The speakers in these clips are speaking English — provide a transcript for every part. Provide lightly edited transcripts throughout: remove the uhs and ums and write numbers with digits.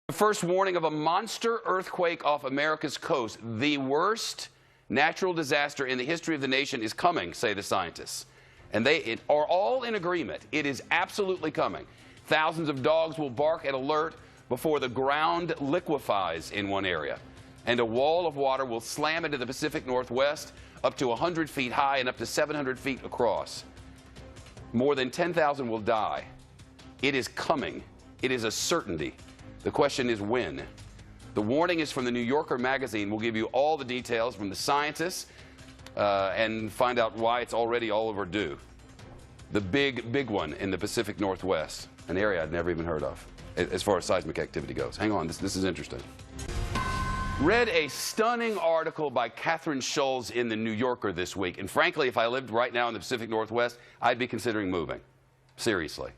The first warning of a monster earthquake off America's coast. The worst natural disaster in the history of the nation is coming, say the scientists. And they are all in agreement. It is absolutely coming. Thousands of dogs will bark at alert before the ground liquefies in one area. And a wall of water will slam into the Pacific Northwest up to 100 feet high and up to 700 feet across. More than 10,000 will die. It is coming. It is a certainty. The question is when. The warning is from the New Yorker magazine. We'll give you all the details from the scientists and find out why it's already all overdue. The big one in the Pacific Northwest, an area I'd never even heard of as far as seismic activity goes. Hang on, this is interesting. Read a stunning article by Catherine Scholes in the New Yorker this week. And frankly, if I lived right now in the Pacific Northwest, I'd be considering moving. Seriously.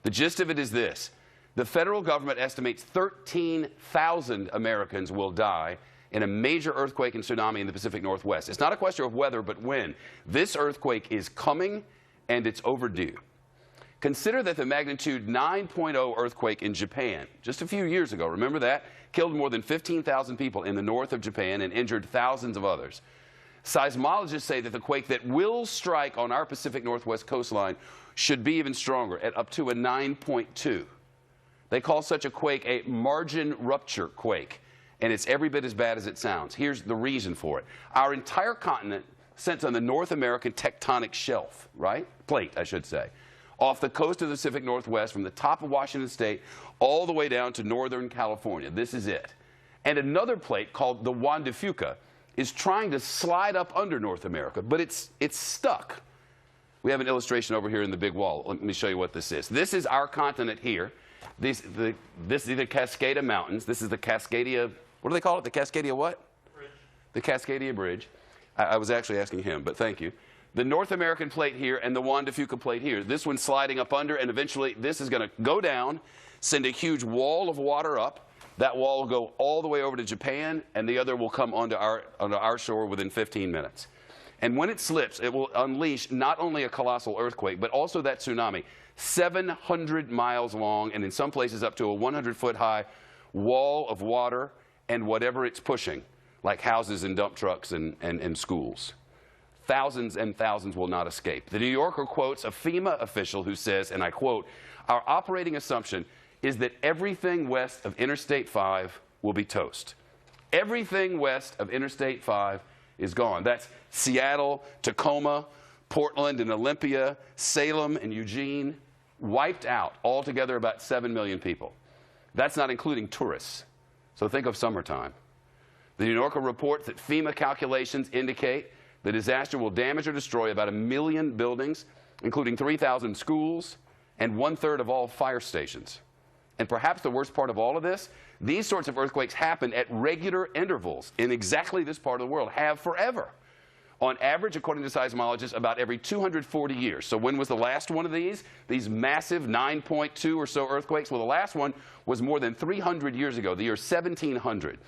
The gist of it is this. The federal government estimates 13,000 Americans will die in a major earthquake and tsunami in the Pacific Northwest. It's not a question of whether, but when. This earthquake is coming, and it's overdue. Consider that the magnitude 9.0 earthquake in Japan, just a few years ago, remember that? Killed more than 15,000 people in the north of Japan and injured thousands of others. Seismologists say that the quake that will strike on our Pacific Northwest coastline should be even stronger, at up to a 9.2. They call such a quake a margin rupture quake, and it's every bit as bad as it sounds. Here's the reason for it. Our entire continent sits on the North American tectonic shelf, right? Plate, I should say. Off the coast of the Pacific Northwest, from the top of Washington State all the way down to northern California. This is it. And another plate called the Juan de Fuca is trying to slide up under North America, but it's stuck. We have an illustration over here in the big wall. Let me show you what this is. This is our continent here. This is the Cascada Mountains. This is the Cascadia, what do they call it? The Cascadia what? Bridge. The Cascadia Bridge. I was actually asking him, but thank you. The North American plate here and the Juan de Fuca plate here. This one's sliding up under, and eventually this is going to go down, send a huge wall of water up. That wall will go all the way over to Japan, and the other will come onto our shore within 15 minutes. And when it slips, it will unleash not only a colossal earthquake, but also that tsunami. 700 miles long, and in some places up to a 100-foot high wall of water and whatever it's pushing, like houses and dump trucks and schools. Thousands and thousands will not escape. The New Yorker quotes a FEMA official who says, and I quote, "Our operating assumption is that everything west of Interstate 5 will be toast." Everything west of Interstate 5 is gone. That's Seattle, Tacoma, Portland and Olympia, Salem and Eugene, wiped out. Altogether about 7 million people. That's not including tourists. So think of summertime. The New Yorker reports that FEMA calculations indicate the disaster will damage or destroy about 1 million buildings, including 3,000 schools and 1/3 of all fire stations. And perhaps the worst part of all of this, these sorts of earthquakes happen at regular intervals in exactly this part of the world, have forever. On average, according to seismologists, about every 240 years. So when was the last one of these massive 9.2 or so earthquakes? Well, the last one was more than 300 years ago, the year 1700.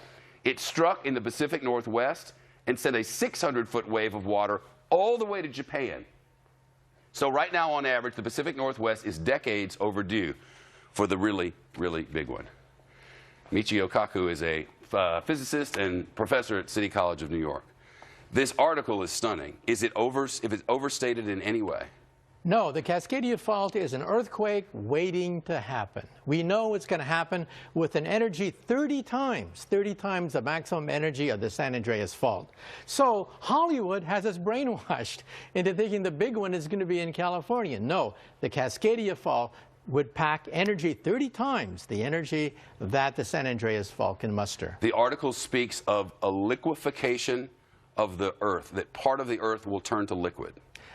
It struck in the Pacific Northwest and sent a 600-foot wave of water all the way to Japan. So right now, on average, the Pacific Northwest is decades overdue for the really, really big one. Michio Kaku is a physicist and professor at City College of New York. This article is stunning. Is it overstated in any way? No, the Cascadia Fault is an earthquake waiting to happen. We know it's going to happen with an energy 30 times the maximum energy of the San Andreas Fault. So Hollywood has us brainwashed into thinking the big one is going to be in California. No, the Cascadia Fault would pack energy 30 times the energy that the San Andreas Fault can muster. The article speaks of a liquefaction of the earth, that part of the earth will turn to liquid.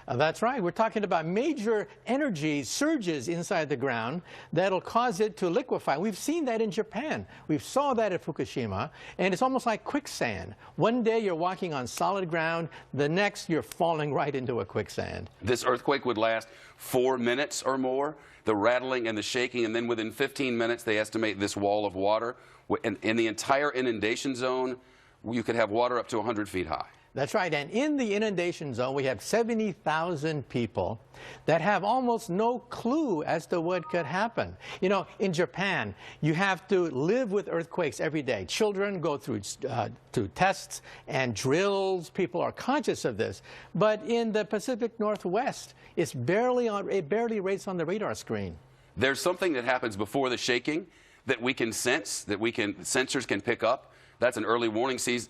That's right. We're talking about major energy surges inside the ground that'll cause it to liquefy. We've seen that in Japan. We saw that at Fukushima, and it's almost like quicksand. One day you're walking on solid ground, the next you're falling right into a quicksand. This earthquake would last 4 minutes or more, the rattling and the shaking, and then within 15 minutes they estimate this wall of water. In the entire inundation zone, you could have water up to 100 feet high. That's right. And in the inundation zone, we have 70,000 people that have almost no clue as to what could happen. You know, in Japan, you have to live with earthquakes every day. Children go through tests and drills. People are conscious of this. But in the Pacific Northwest, it barely rates on the radar screen. There's something that happens before the shaking that we can sense, that sensors can pick up. That's an early warning system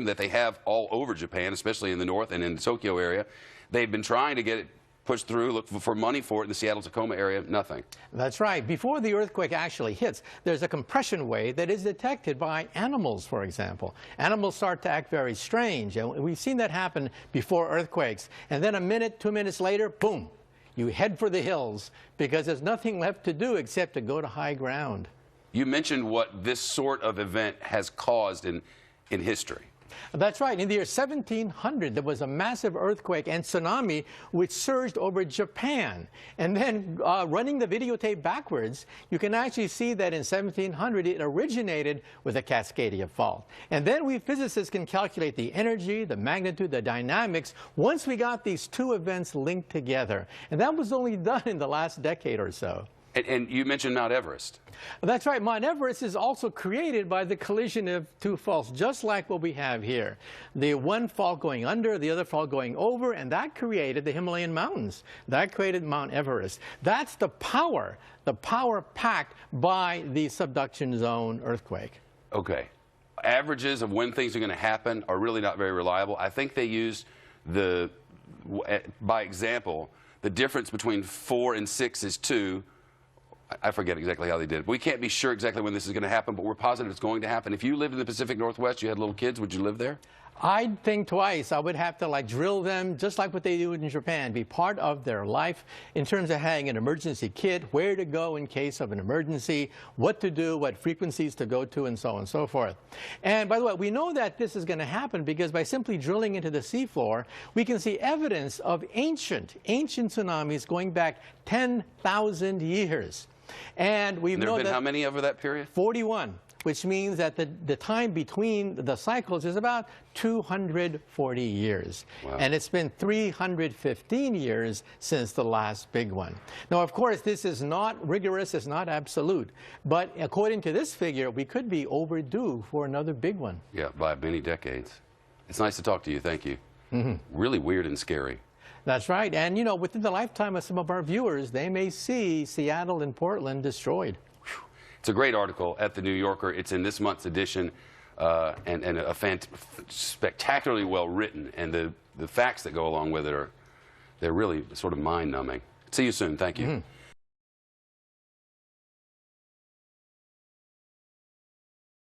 that they have all over Japan, especially in the north and in the Tokyo area. They've been trying to get it pushed through, look for money for it in the Seattle-Tacoma area, nothing. That's right. Before the earthquake actually hits, there's a compression wave that is detected by animals, for example. Animals start to act very strange, and we've seen that happen before earthquakes. And then a minute, 2 minutes later, boom, you head for the hills because there's nothing left to do except to go to high ground. You mentioned what this sort of event has caused in history. That's right. In the year 1700, there was a massive earthquake and tsunami which surged over Japan. And then running the videotape backwards, you can actually see that in 1700, it originated with a Cascadia fault. And then we physicists can calculate the energy, the magnitude, the dynamics once we got these two events linked together. And that was only done in the last decade or so. And you mentioned Mount Everest. That's right. Mount Everest is also created by the collision of two faults, just like what we have here. The one fault going under, the other fault going over, and that created the Himalayan mountains. That created Mount Everest. That's the power packed by the subduction zone earthquake. Okay. Averages of when things are going to happen are really not very reliable. I think they used by example, the difference between 4 and 6 is 2. I forget exactly how they did it. We can't be sure exactly when this is going to happen, but we're positive it's going to happen. If you lived in the Pacific Northwest, you had little kids, would you live there? I'd think twice. I would have to drill them just like what they do in Japan, be part of their life in terms of having an emergency kit, where to go in case of an emergency, what to do, what frequencies to go to, and so on and so forth. And by the way, we know that this is going to happen because by simply drilling into the seafloor, we can see evidence of ancient tsunamis going back 10,000 years. And we've there have known been how many over that period? 41, which means that the time between the cycles is about 240 years. Wow. And it's been 315 years since the last big one. Now, of course, this is not rigorous, it's not absolute. But according to this figure, we could be overdue for another big one. Yeah, by many decades. It's nice to talk to you. Thank you. Really weird and scary. That's right. And, you know, within the lifetime of some of our viewers, they may see Seattle and Portland destroyed. It's a great article at the New Yorker. It's in this month's edition, and spectacularly well written. And the facts that go along with it they're really sort of mind-numbing. See you soon. Thank you.